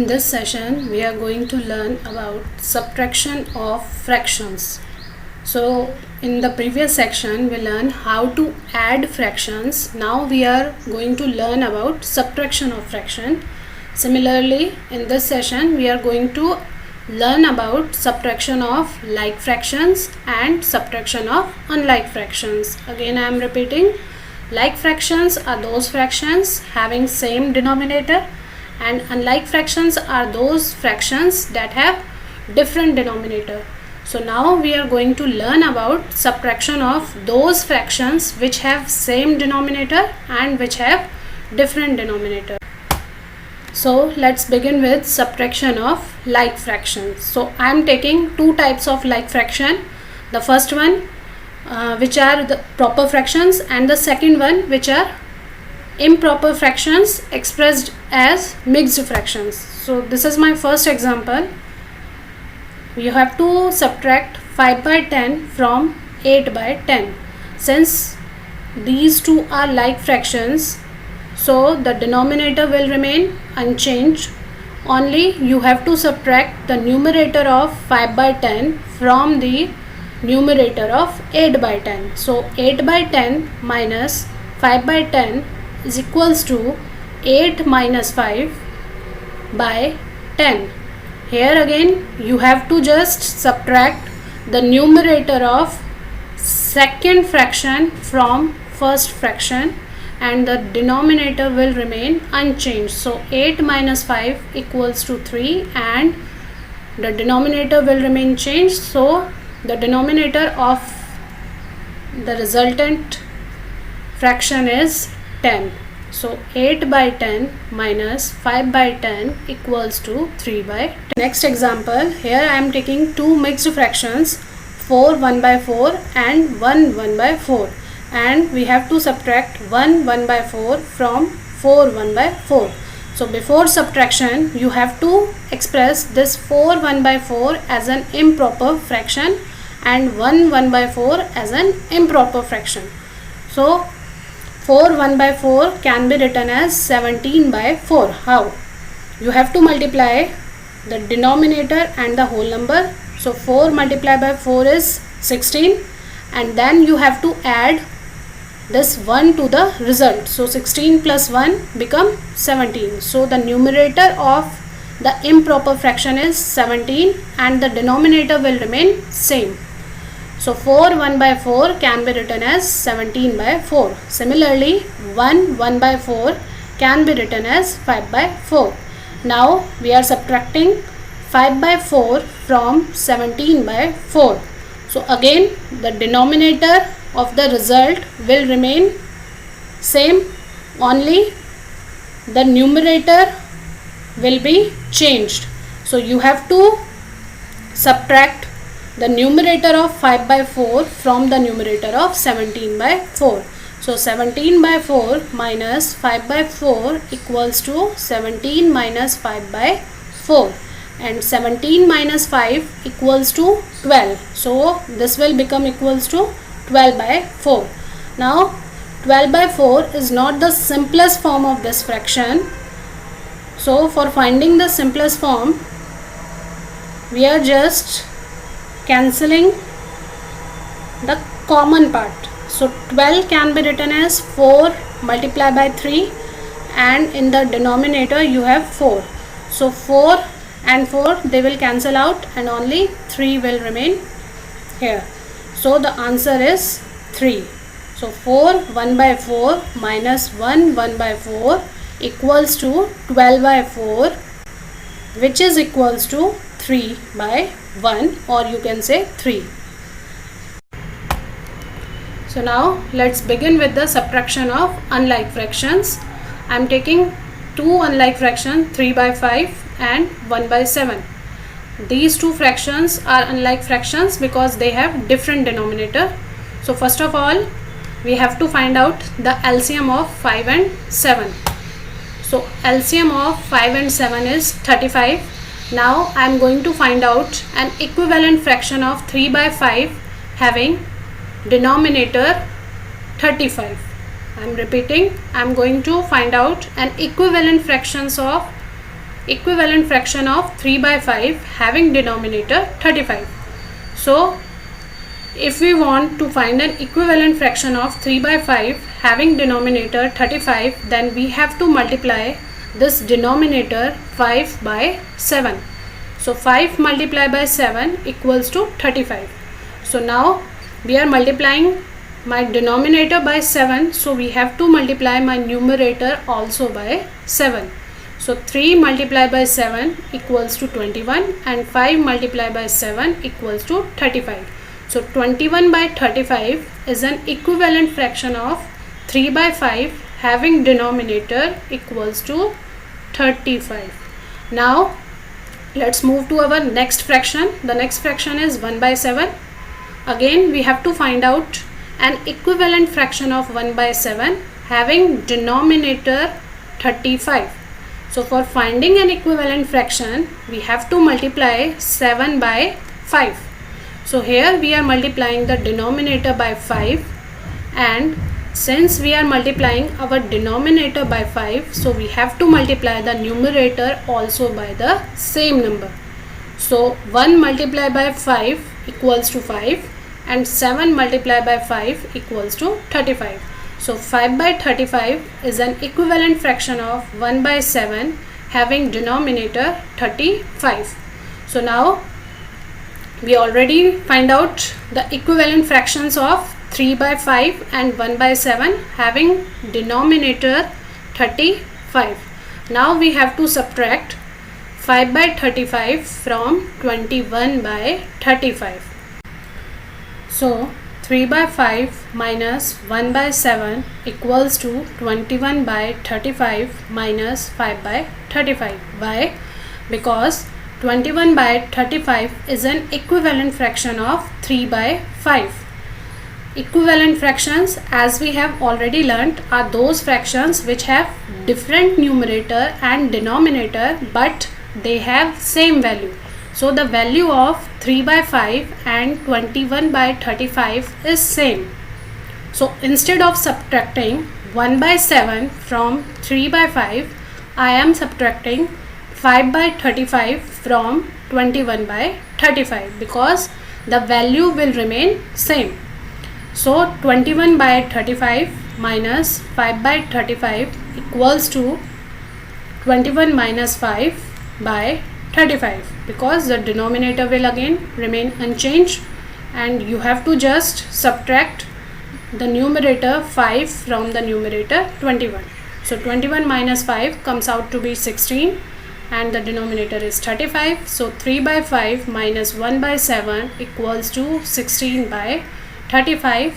In this session, we are going to learn about subtraction of fractions. So, in the previous section, we learned how to add fractions. Now we are going to learn about subtraction of fraction. Similarly, in this session, we are going to learn about subtraction of like fractions and subtraction of unlike fractions. Again, I am repeating, like fractions are those fractions having same denominator, and unlike fractions are those fractions that have different denominator. So now we are going to learn about subtraction of those fractions which have same denominator and which have different denominator. So let's begin with subtraction of like fractions. So I am taking two types of like fraction. The first one which are the proper fractions, and the second one which are improper fractions expressed as mixed fractions. So this is my first example. You have to subtract 5 by 10 from 8 by 10. Since these two are like fractions, so the denominator will remain unchanged. Only you have to subtract the numerator of 5 by 10 from the numerator of 8 by 10. So 8 by 10 minus 5 by 10 is equals to 8 minus 5 by 10. Here again you have to just subtract the numerator of second fraction from first fraction, and the denominator will remain unchanged. So 8 minus 5 equals to 3, and the denominator will remain changed. So the denominator of the resultant fraction is 10. So 8 by 10 minus 5 by 10 equals to 3 by 10. Next example, here I am taking two mixed fractions, 4 1 by 4 and 1 1 by 4, and we have to subtract 1 1 by 4 from 4 1 by 4. So before subtraction you have to express this 4 1 by 4 as an improper fraction and 1 1 by 4 as an improper fraction. So 4 1 by 4 can be written as 17 by 4. How? You have to multiply the denominator and the whole number. So 4 multiplied by 4 is 16, and then you have to add this 1 to the result. So 16 plus 1 become 17. So the numerator of the improper fraction is 17 and the denominator will remain same. So 4 1 by 4 can be written as 17 by 4. Similarly, 1 1 by 4 can be written as 5 by 4. Now we are subtracting 5 by 4 from 17 by 4. So again the denominator of the result will remain same, only the numerator will be changed. So you have to subtract the numerator of 5 by 4 from the numerator of 17 by 4. So 17 by 4 minus 5 by 4 equals to 17 minus 5 by 4, and 17 minus 5 equals to 12. So this will become equals to 12 by 4. Now 12 by 4 is not the simplest form of this fraction. So for finding the simplest form, we are just cancelling the common part. So 12 can be written as 4 multiplied by 3, and in the denominator you have 4. So 4 and 4 they will cancel out and only 3 will remain here. So the answer is 3. So 4 1 by 4 minus 1 1 by 4 equals to 12 by 4, which is equals to 3 by 1, or you can say 3. So now let's begin with the subtraction of unlike fractions. I am taking two unlike fractions, 3 by 5 and 1 by 7. These two fractions are unlike fractions because they have different denominator. So first of all we have to find out the LCM of 5 and 7. So LCM of 5 and 7 is 35. Now I am going to find out an equivalent fraction of 3 by 5 having denominator 35. I am repeating, I am going to find out an equivalent fractions of equivalent fraction of 3 by 5 having denominator 35. So if we want to find an equivalent fraction of 3 by 5 having denominator 35, then we have to multiply this denominator 5 by 7. So 5 multiplied by 7 equals to 35. So now we are multiplying my denominator by 7, so we have to multiply my numerator also by 7. So 3 multiplied by 7 equals to 21 and 5 multiplied by 7 equals to 35. So 21 by 35 is an equivalent fraction of 3 by 5 having denominator equals to 35. Now let's move to our next fraction. The next fraction is 1 by 7. Again we have to find out an equivalent fraction of 1 by 7 having denominator 35. So for finding an equivalent fraction, we have to multiply 7 by 5. So here we are multiplying the denominator by 5, and since we are multiplying our denominator by 5, so we have to multiply the numerator also by the same number. So 1 multiplied by 5 equals to 5 and 7 multiplied by 5 equals to 35. So 5 by 35 is an equivalent fraction of 1 by 7 having denominator 35. So now we already find out the equivalent fractions of 3 by 5 and 1 by 7 having denominator 35. Now we have to subtract 5 by 35 from 21 by 35. So 3 by 5 minus 1 by 7 equals to 21 by 35 minus 5 by 35. Why? Because 21 by 35 is an equivalent fraction of 3 by 5. Equivalent fractions, as we have already learnt, are those fractions which have different numerator and denominator but they have same value. So the value of 3 by 5 and 21 by 35 is same. So instead of subtracting 1 by 7 from 3 by 5, I am subtracting 5 by 35 from 21 by 35 because the value will remain same. So 21 by 35 minus 5 by 35 equals to 21 minus 5 by 35 because the denominator will again remain unchanged, and you have to just subtract the numerator 5 from the numerator 21. So 21 minus 5 comes out to be 16 and the denominator is 35. So 3 by 5 minus 1 by 7 equals to 16 by 35.